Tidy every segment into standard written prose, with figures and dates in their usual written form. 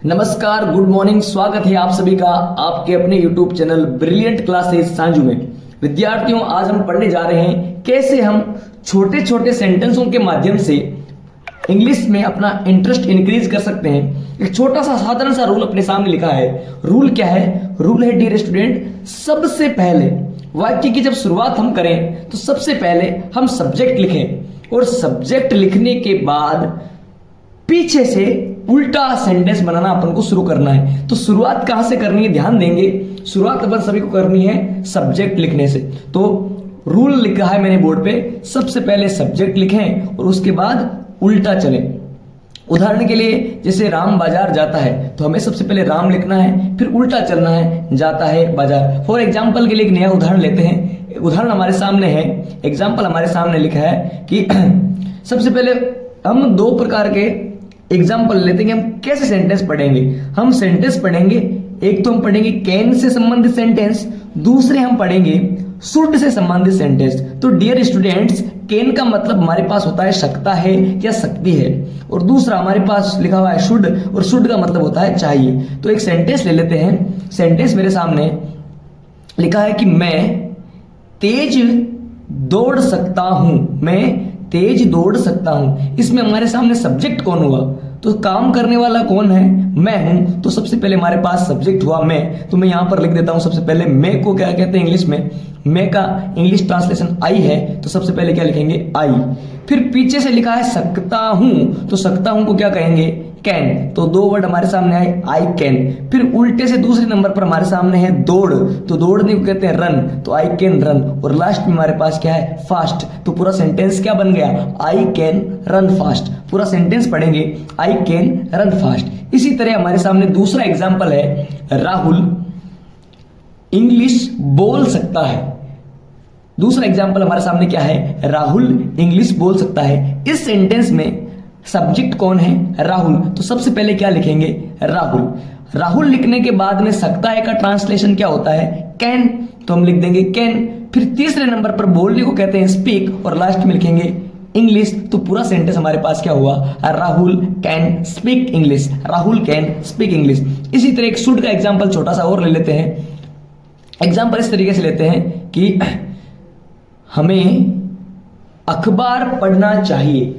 नमस्कार, good morning. स्वागत है आप सभी का आपके अपने YouTube channel brilliant classes Sanju में। विद्यार्थियों, आज हम पढ़ने जा रहे हैं कैसे हम छोटे छोटे सेंटेंसों के माध्यम से इंग्लिश में अपना इंटरेस्ट इंक्रीज कर सकते हैं। एक छोटा सा साधारण सा रूल अपने सामने लिखा है। रूल क्या है? रूल है डियर स्टूडेंट, सबसे पहले वाक्य की जब शुरुआत हम करें तो सबसे पहले हम सब्जेक्ट लिखें और सब्जेक्ट लिखने के बाद पीछे से उल्टा सेंटेंस बनाना अपन को शुरू करना है। तो शुरुआत कहां से करनी है, ध्यान देंगे। शुरुआत अपन सभी को करनी है सब्जेक्ट लिखने से। तो रूल लिखा है मैंने बोर्ड पे, सबसे पहले सब्जेक्ट लिखें और उसके बाद उल्टा चलें। उदाहरण के लिए जैसे राम बाजार जाता है तो हमें सबसे पहले राम लिखना है, फिर उल्टा चलना है, जाता है बाजार। फॉर एग्जाम्पल के लिए एक नया उदाहरण लेते हैं। उदाहरण हमारे सामने है, एग्जाम्पल हमारे सामने लिखा है कि सबसे पहले हम दो प्रकार के एग्जाम्पल लेते हैं कि हम कैसे सेंटेंस पढ़ेंगे। हम सेंटेंस पढ़ेंगे, एक तो हम पढ़ेंगे कैन से संबंधित सेंटेंस, दूसरे हम पढ़ेंगे शुड से संबंधित सेंटेंस। तो डियर स्टूडेंट्स, कैन का मतलब हमारे पास होता है सकता है या सकती है, और दूसरा हमारे पास लिखा हुआ है शुड, और शुड का मतलब होता है चाहिए। तो एक सेंटेंस ले लेते हैं। सेंटेंस मेरे सामने लिखा है कि मैं तेज दौड़ सकता हूं। मैं तेज दौड़ सकता हूं। इसमें हमारे सामने सब्जेक्ट कौन हुआ? तो काम करने वाला कौन है? मैं हूं। तो सबसे पहले हमारे पास सब्जेक्ट हुआ मैं। तो मैं यहां पर लिख देता हूं सबसे पहले मैं को क्या कहते हैं इंग्लिश में। मैं का इंग्लिश ट्रांसलेशन आई है, तो सबसे पहले क्या लिखेंगे? आई। फिर पीछे से लिखा है सकता हूं, तो सकता हूं को क्या कहेंगे? कैन। तो दो वर्ड हमारे सामने आए, आई कैन। फिर उल्टे से दूसरे नंबर पर हमारे सामने है दौड़, तो दौड़ने को कहते हैं रन, तो आई कैन रन। और लास्ट में हमारे पास क्या है? फास्ट। तो पूरा सेंटेंस क्या बन गया? I can run fast. पूरा सेंटेंस पढ़ेंगे आई कैन रन फास्ट। इसी तरह हमारे सामने दूसरा एग्जाम्पल है, राहुल इंग्लिश बोल सकता है। दूसरा एग्जाम्पल हमारे सामने क्या है? राहुल इंग्लिश बोल सकता है। इस सेंटेंस में सब्जेक्ट कौन है? राहुल। तो सबसे पहले क्या लिखेंगे? राहुल। राहुल लिखने के बाद में सकता है का ट्रांसलेशन क्या होता है? कैन। तो हम लिख देंगे कैन। फिर तीसरे नंबर पर बोलने को कहते हैं स्पीक, और लास्ट में लिखेंगे इंग्लिश। तो पूरा सेंटेंस हमारे पास क्या हुआ? Rahul can speak English. Rahul can speak English. इसी तरह एक शुड का एग्जाम्पल छोटा सा और ले लेते हैं। एग्जाम्पल इस तरीके से लेते हैं कि हमें अखबार पढ़ना चाहिए।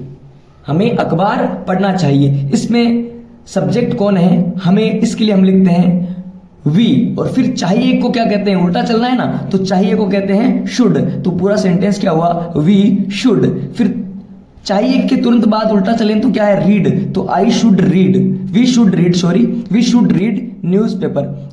हमें अखबार पढ़ना चाहिए। इसमें सब्जेक्ट कौन है? हमें। इसके लिए हम लिखते हैं वी, और फिर चाहिए को क्या कहते हैं? उल्टा चलना है ना, तो चाहिए को कहते हैं शुड। तो पूरा सेंटेंस क्या हुआ? We should. फिर चाहिए के तुरंत बाद उल्टा चलें तो क्या है? रीड। तो I should read, we should read newspaper.